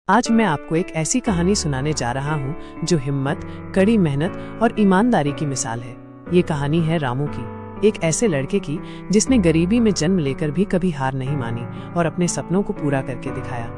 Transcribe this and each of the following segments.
आज मैं आपको एक ऐसी कहानी सुनाने जा रहा हूँ जो हिम्मत, कड़ी मेहनत और ईमानदारी की मिसाल है। ये कहानी है रामू की, एक ऐसे लड़के की जिसने गरीबी में जन्म लेकर भी कभी हार नहीं मानी और अपने सपनों को पूरा करके दिखाया।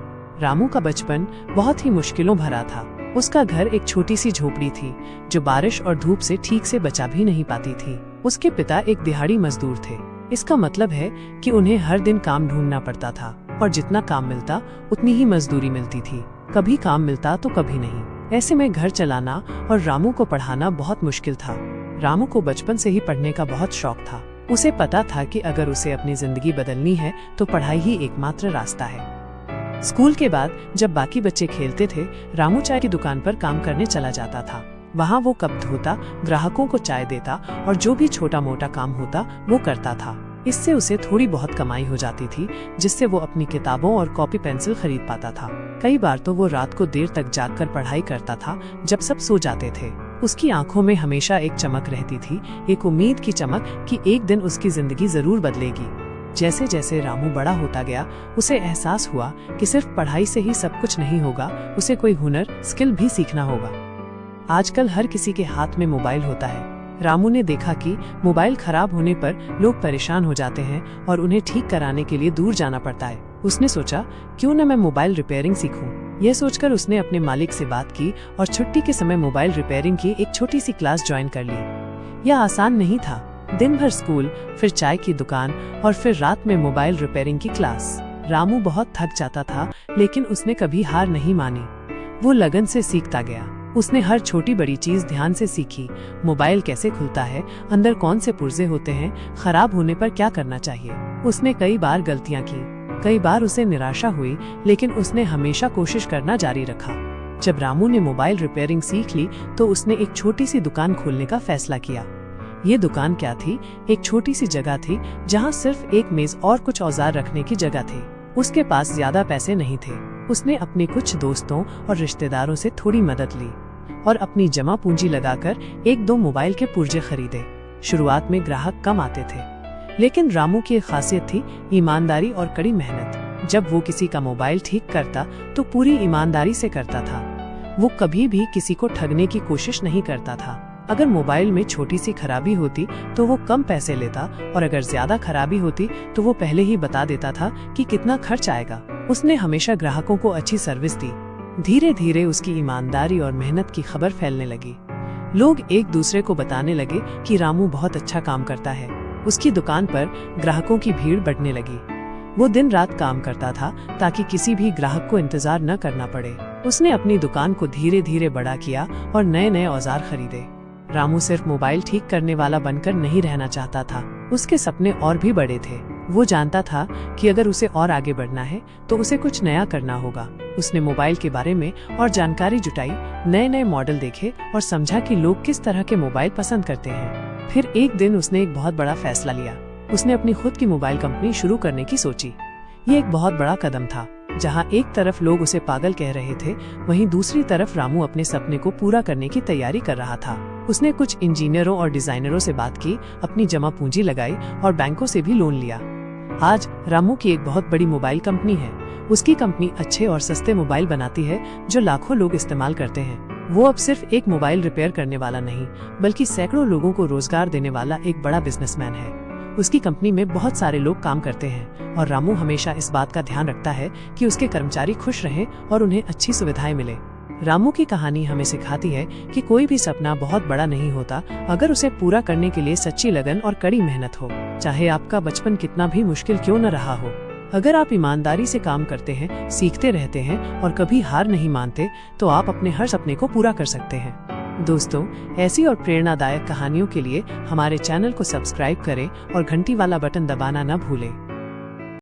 रामू का बचपन बहुत ही मुश्किलों भरा था। उसका घर एक छोटी सी झोपड़ी थी जो बारिश और धूप से ठीक से बचा भी नहीं पाती थी। उसके पिता एक दिहाड़ी मजदूर थे। इसका मतलब है कि उन्हें हर दिन काम ढूंढना पड़ता था और जितना काम मिलता उतनी ही मजदूरी मिलती थी। कभी काम मिलता तो कभी नहीं। ऐसे में घर चलाना और रामू को पढ़ाना बहुत मुश्किल था। रामू को बचपन से ही पढ़ने का बहुत शौक था। उसे पता था कि अगर उसे अपनी जिंदगी बदलनी है तो पढ़ाई ही एकमात्र रास्ता है। स्कूल के बाद जब बाकी बच्चे खेलते थे, रामू चाय की दुकान पर काम करने चला जाता था। वहाँ वो कप धोता, ग्राहकों को चाय देता और जो भी छोटा मोटा काम होता वो करता था। इससे उसे थोड़ी बहुत कमाई हो जाती थी जिससे वो अपनी किताबों और कॉपी पेंसिल खरीद पाता था। कई बार तो वो रात को देर तक जागकर पढ़ाई करता था जब सब सो जाते थे। उसकी आंखों में हमेशा एक चमक रहती थी, एक उम्मीद की चमक कि एक दिन उसकी जिंदगी जरूर बदलेगी। जैसे जैसे रामू बड़ा होता गया, उसे एहसास हुआ कि सिर्फ पढ़ाई से ही सब कुछ नहीं होगा, उसे कोई हुनर, स्किल भी सीखना होगा। आजकल हर किसी के हाथ में मोबाइल होता है। रामू ने देखा कि मोबाइल खराब होने पर लोग परेशान हो जाते हैं और उन्हें ठीक कराने के लिए दूर जाना पड़ता है। उसने सोचा, क्यों न मैं मोबाइल रिपेयरिंग सीखूं। यह सोचकर उसने अपने मालिक से बात की और छुट्टी के समय मोबाइल रिपेयरिंग की एक छोटी सी क्लास ज्वाइन कर ली। यह आसान नहीं था। दिन भर स्कूल, फिर चाय की दुकान और फिर रात में मोबाइल रिपेयरिंग की क्लास। रामू बहुत थक जाता था, लेकिन उसने कभी हार नहीं मानी। वो लगन से सीखता गया। उसने हर छोटी बड़ी चीज ध्यान से सीखी। मोबाइल कैसे खुलता है, अंदर कौन से पुर्जे होते हैं, खराब होने पर क्या करना चाहिए। उसने कई बार गलतियां की, कई बार उसे निराशा हुई, लेकिन उसने हमेशा कोशिश करना जारी रखा। जब रामू ने मोबाइल रिपेयरिंग सीख ली तो उसने एक छोटी सी दुकान खोलने का फैसला किया। ये दुकान क्या थी? एक छोटी सी जगह थी जहाँ सिर्फ एक मेज और कुछ औजार रखने की जगह थी। उसके पास ज्यादा पैसे नहीं थे। उसने अपने कुछ दोस्तों और रिश्तेदारों से थोड़ी मदद ली और अपनी जमा पूंजी लगाकर एक दो मोबाइल के पुर्जे खरीदे। शुरुआत में ग्राहक कम आते थे, लेकिन रामू की एक खासियत थी ईमानदारी और कड़ी मेहनत। जब वो किसी का मोबाइल ठीक करता तो पूरी ईमानदारी से करता था। वो कभी भी किसी को ठगने की कोशिश नहीं करता था। अगर मोबाइल में छोटी सी खराबी होती तो वो कम पैसे लेता और अगर ज्यादा खराबी होती तो वो पहले ही बता देता था कि कितना खर्च आएगा। उसने हमेशा ग्राहकों को अच्छी सर्विस दी। धीरे धीरे उसकी ईमानदारी और मेहनत की खबर फैलने लगी। लोग एक दूसरे को बताने लगे कि रामू बहुत अच्छा काम करता है। उसकी दुकान पर ग्राहकों की भीड़ बढ़ने लगी। वो दिन रात काम करता था ताकि किसी भी ग्राहक को इंतजार न करना पड़े। उसने अपनी दुकान को धीरे धीरे बड़ा किया और नए नए औजार खरीदे। रामू सिर्फ मोबाइल ठीक करने वाला बनकर नहीं रहना चाहता था। उसके सपने और भी बड़े थे। वो जानता था कि अगर उसे और आगे बढ़ना है तो उसे कुछ नया करना होगा। उसने मोबाइल के बारे में और जानकारी जुटाई, नए नए मॉडल देखे और समझा कि लोग किस तरह के मोबाइल पसंद करते हैं। फिर एक दिन उसने एक बहुत बड़ा फैसला लिया। उसने अपनी खुद की मोबाइल कंपनी शुरू करने की सोची। ये एक बहुत बड़ा कदम था। जहाँ एक तरफ लोग उसे पागल कह रहे थे, वहीं दूसरी तरफ रामू अपने सपने को पूरा करने की तैयारी कर रहा था। उसने कुछ इंजीनियरों और डिजाइनरों से बात की, अपनी जमा पूंजी लगाई और बैंकों से भी लोन लिया। आज रामू की एक बहुत बड़ी मोबाइल कंपनी है। उसकी कंपनी अच्छे और सस्ते मोबाइल बनाती है जो लाखों लोग इस्तेमाल करते हैं। वो अब सिर्फ एक मोबाइल रिपेयर करने वाला नहीं, बल्कि सैकड़ों लोगों को रोजगार देने वाला एक बड़ा बिजनेसमैन है। उसकी कंपनी में बहुत सारे लोग काम करते हैं और रामू हमेशा इस बात का ध्यान रखता है कि उसके कर्मचारी खुश रहें और उन्हें अच्छी सुविधाएं मिले। रामू की कहानी हमें सिखाती है कि कोई भी सपना बहुत बड़ा नहीं होता अगर उसे पूरा करने के लिए सच्ची लगन और कड़ी मेहनत हो। चाहे आपका बचपन कितना भी मुश्किल क्यों न रहा हो, अगर आप ईमानदारी से काम करते हैं, सीखते रहते हैं और कभी हार नहीं मानते तो आप अपने हर सपने को पूरा कर सकते हैं। दोस्तों, ऐसी और प्रेरणादायक कहानियों के लिए हमारे चैनल को सब्सक्राइब करें और घंटी वाला बटन दबाना न भूलें।